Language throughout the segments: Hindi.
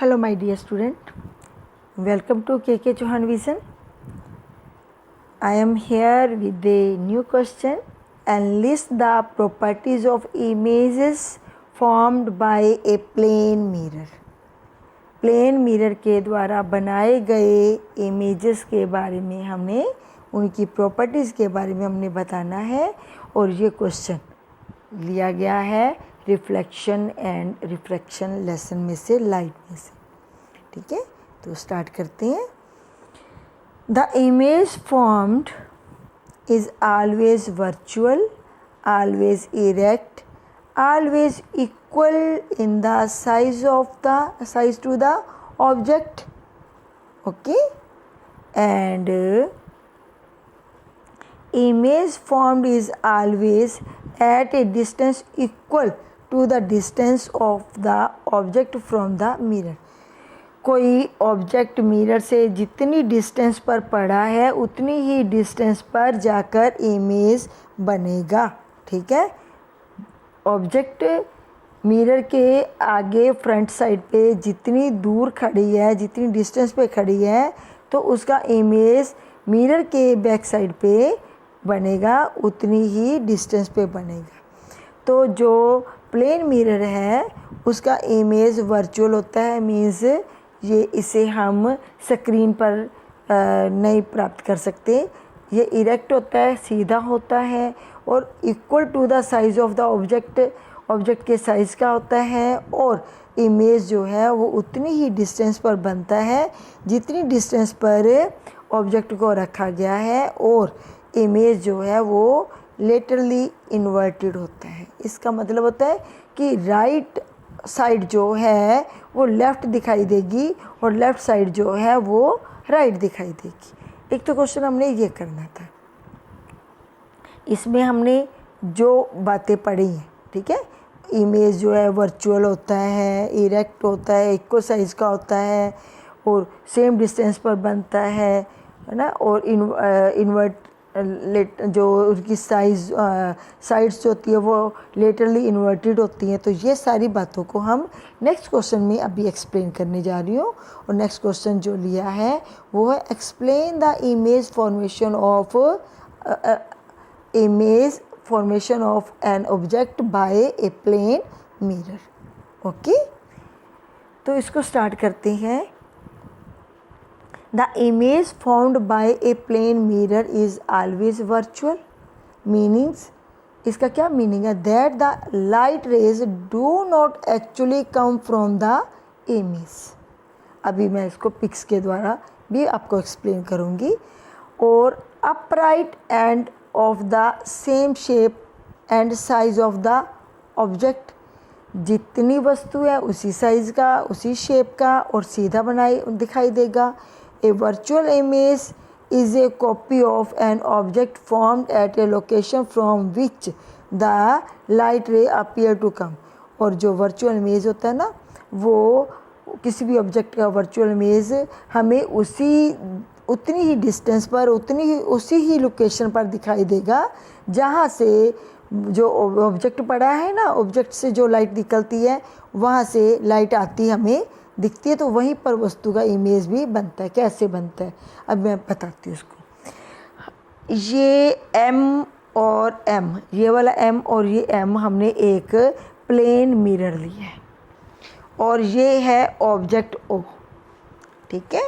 Hello my dear student, welcome to KK Chauhan Vision. I am here with a new question and list the properties of images formed by a plane mirror. Plane mirror के द्वारा बनाए गए इमेजेस के बारे में हमें उनकी प्रॉपर्टीज़ के बारे में हमने बताना है और ये क्वेश्चन लिया गया है रिफ्लेक्शन एंड रिफ्रैक्शन लेसन में से, लाइट में से। ठीक है, तो स्टार्ट करते हैं। The image formed is always virtual, always erect, always equal in the size to the object. Okay, and image formed is always at a distance equal to the distance of the object from the mirror. कोई ऑब्जेक्ट मिरर से जितनी डिस्टेंस पर पड़ा है उतनी ही डिस्टेंस पर जाकर इमेज बनेगा। ठीक है, ऑब्जेक्ट मिरर के आगे फ्रंट साइड पे जितनी दूर खड़ी है, जितनी डिस्टेंस पे खड़ी है, तो उसका इमेज मिरर के बैक साइड पे बनेगा, उतनी ही डिस्टेंस पे बनेगा। तो जो प्लेन मिरर है उसका इमेज वर्चुअल होता है, मीन्स ये इसे हम स्क्रीन पर नहीं प्राप्त कर सकते। ये इरेक्ट होता है, सीधा होता है और equal to the size of the object के साइज़ का होता है, और इमेज जो है वो उतनी ही डिस्टेंस पर बनता है जितनी डिस्टेंस पर ऑब्जेक्ट को रखा गया है, और इमेज जो है वो लेटरली इन्वर्टेड होता है। इसका मतलब होता है कि राइट साइड जो है वो लेफ़्ट दिखाई देगी और लेफ़्ट साइड जो है वो राइट दिखाई देगी। एक तो क्वेश्चन हमने ये करना था, इसमें हमने जो बातें पढ़ी हैं। ठीक है, इमेज जो है वर्चुअल होता है, इरेक्ट होता है, इक्वल साइज़ का होता है और सेम डिस्टेंस पर बनता है ना, और जो उनकी साइड्स जो होती है वो लेटरली इन्वर्टेड होती हैं। तो ये सारी बातों को हम नेक्स्ट क्वेश्चन में अभी एक्सप्लेन करने जा रही हूँ। और नेक्स्ट क्वेश्चन जो लिया है वो है explain the image formation of an object by a plane mirror. Okay, तो इसको स्टार्ट करते हैं। The image formed by a plane mirror is always virtual. Meanings, इसका क्या मीनिंग है? That the light rays do not actually come from the image. अभी मैं इसको पिक्स के द्वारा भी आपको एक्सप्लेन करूँगी। और upright and of the same shape and size of the object, जितनी वस्तु है उसी साइज़ का, उसी शेप का और सीधा दिखाई देगा। A virtual image is a copy of an object formed at a location from which the light ray appear to come. और जो वर्चुअल इमेज होता है ना, वो किसी भी ऑब्जेक्ट का वर्चुअल इमेज हमें उतनी ही डिस्टेंस पर, उसी ही लोकेशन पर दिखाई देगा जहाँ से जो ऑब्जेक्ट पड़ा है ना, ऑब्जेक्ट से जो लाइट निकलती है वहाँ से लाइट आती हमें दिखती है, तो वहीं पर वस्तु का इमेज भी बनता है। कैसे बनता है अब मैं बताती हूँ उसको। ये M और M, ये वाला M और ये M हमने एक प्लेन मिरर लिया है और ये है ऑब्जेक्ट O। ठीक है,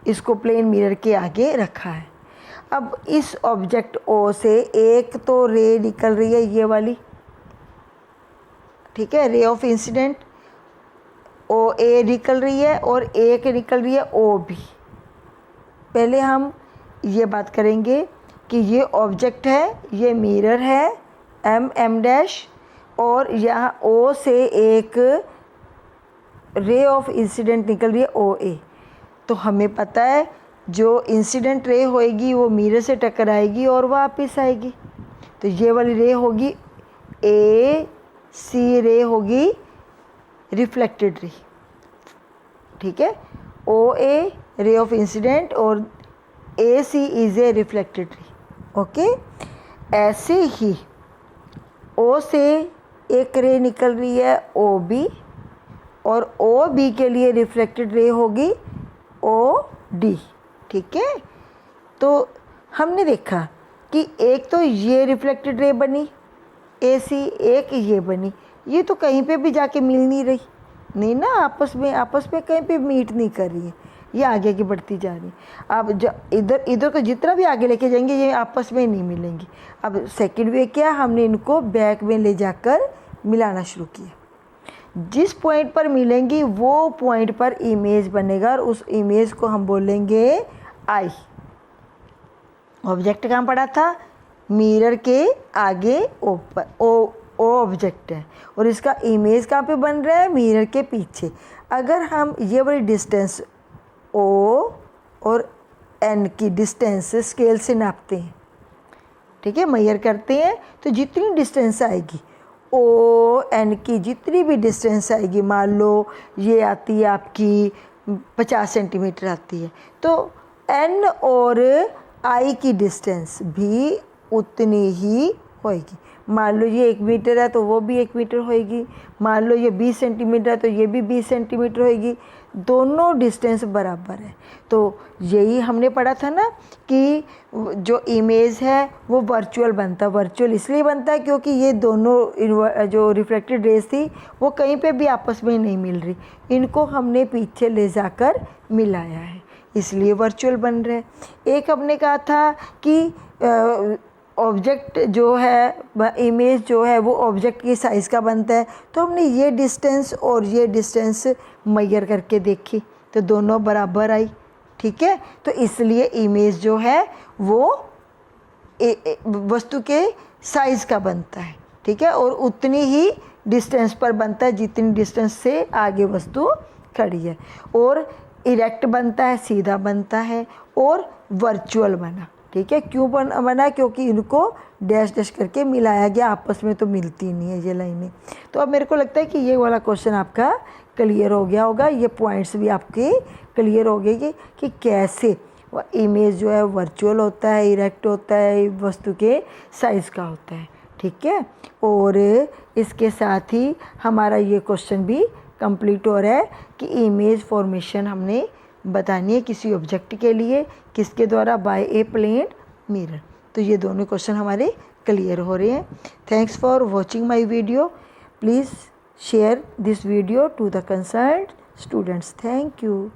इसको प्लेन मिरर के आगे रखा है। अब इस ऑब्जेक्ट O से एक तो रे निकल रही है, ये वाली। ठीक है, रे ऑफ इंसिडेंट OA निकल रही है और एक निकल रही है OB। पहले हम ये बात करेंगे कि ये ऑब्जेक्ट है, ये मिरर है M डैश, और यहाँ O से एक रे ऑफ इंसिडेंट निकल रही है OA। तो हमें पता है जो इंसिडेंट रे होएगी वो मिरर से टकराएगी और वापस आएगी। तो ये वाली रे होगी AC रे होगी रिफ्लेक्टेड रे। ठीक है, OA रे ऑफ इंसिडेंट और AC is a reflected ray. Okay, ऐसे ही O से एक रे निकल रही है OB और ओ बी के लिए रिफ्लेक्टेड रे होगी ओ डी। ठीक है, तो हमने देखा कि एक तो ये रिफ्लेक्टेड रे बनी ए सी, एक ये बनी, ये तो कहीं पे भी जाके मिल नहीं रही, नहीं ना, आपस में कहीं पे मीट नहीं कर रही है, ये आगे की बढ़ती जा रही है। अब इधर इधर को जितना भी आगे लेके जाएंगे ये आपस में नहीं मिलेंगी। अब सेकंड वे क्या, हमने इनको बैक में ले जाकर मिलाना शुरू किया। जिस पॉइंट पर मिलेंगी वो पॉइंट पर इमेज बनेगा और उस इमेज को हम बोलेंगे आई। ऑब्जेक्ट कहाँ पड़ा था, मिरर के आगे ऊपर ओ ऑब्जेक्ट है और इसका इमेज कहाँ पे बन रहा है, मिरर के पीछे। अगर हम ये वाली डिस्टेंस ओ और एन की डिस्टेंस स्केल से नापते हैं, ठीक है, मेजर करते हैं, तो जितनी डिस्टेंस आएगी ओ एन की जितनी भी डिस्टेंस आएगी, मान लो ये आती है आपकी 50 सेंटीमीटर आती है, तो एन और आई की डिस्टेंस भी उतनी ही होएगी। मान लो ये 1 मीटर है तो वो भी 1 मीटर होएगी, मान लो ये 20 सेंटीमीटर है तो ये भी 20 सेंटीमीटर होएगी, दोनों डिस्टेंस बराबर है। तो यही हमने पढ़ा था ना कि जो इमेज है वो वर्चुअल बनता है। वर्चुअल इसलिए बनता है क्योंकि ये दोनों जो रिफ्लेक्टेड रेज थी वो कहीं पे भी आपस में नहीं मिल रही, इनको हमने पीछे ले जाकर मिलाया है, इसलिए वर्चुअल बन रहे हैं। एक हमने कहा था कि ऑब्जेक्ट जो है, इमेज जो है वो ऑब्जेक्ट की साइज़ का बनता है, तो हमने ये डिस्टेंस और ये डिस्टेंस मेजर करके देखी तो दोनों बराबर आई। ठीक है, तो इसलिए इमेज जो है वो वस्तु के साइज़ का बनता है। ठीक है, और उतनी ही डिस्टेंस पर बनता है जितनी डिस्टेंस से आगे वस्तु खड़ी है। और इरेक्ट बनता है, सीधा बनता है, और वर्चुअल बना। ठीक है, क्यों बना, क्योंकि इनको डैश डैश करके मिलाया गया, आपस में तो मिलती नहीं है ये लाइनें। तो अब मेरे को लगता है कि ये वाला क्वेश्चन आपका क्लियर हो गया होगा, ये पॉइंट्स भी आपके क्लियर हो गए कि कैसे इमेज जो है वर्चुअल होता है, इरेक्ट होता है, वस्तु के साइज़ का होता है। ठीक है, और इसके साथ ही हमारा ये क्वेश्चन भी कंप्लीट हो रहा है कि इमेज फॉर्मेशन हमने बतानी है किसी ऑब्जेक्ट के लिए, किसके द्वारा, बाय ए प्लेन मिरर। तो ये दोनों क्वेश्चन हमारे क्लियर हो रहे हैं। Thanks for watching my video. Please share this video to the concerned students. Thank you.